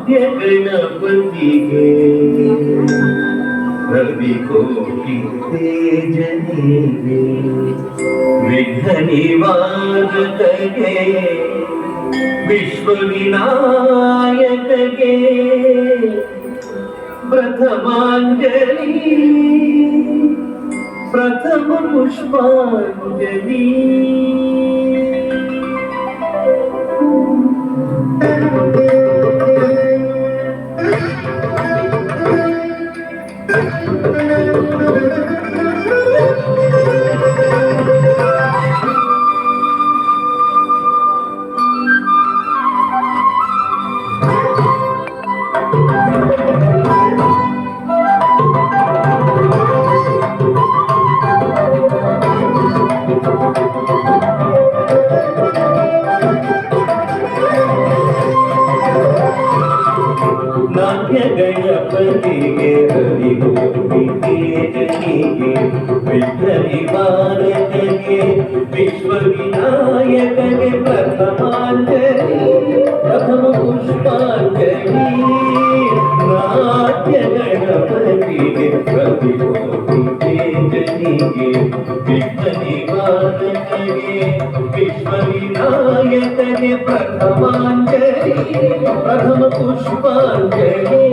ಗಣಪತಿಗೆ ರವಿಕೋಟಿ ತೇಜನಿಗೆ ವಿಘ್ನ ನಿವಾರಕಗೆ ವಿಶ್ವವಿನಾಯಕಗೆ ಪ್ರಥಮಾಂಜಲಿ ಪ್ರಥಮ ಪುಷ್ಪಾಂಜಲಿ. ನಾಟ್ಯ ಗಣಪತಿಗೆ ರವಿಕೋಟಿ ತೇಜನಿಗೆ ವಿಘ್ನ ನಿವಾರಕಗೆ ವಿಶ್ವವಿನಾಯಕಗೆ ಪ್ರಥಮಾಂಜಲಿ ಪ್ರಥಮ ಪುಷ್ಪಾಂಜಲಿ. ನಾಟ್ಯ ಗಣಪತಿಗೆ ರವಿಕೋಟಿ ತೇಜನಿಗೆ ವಿಘ್ನ ನಿವಾರಕಗೆ ವಿಶ್ವವಿನಾಯಕಗೆ ಪ್ರಥಮಾಂಜಲಿ ಪ್ರಥಮ ಪುಷ್ಪಾಂಜಲಿ.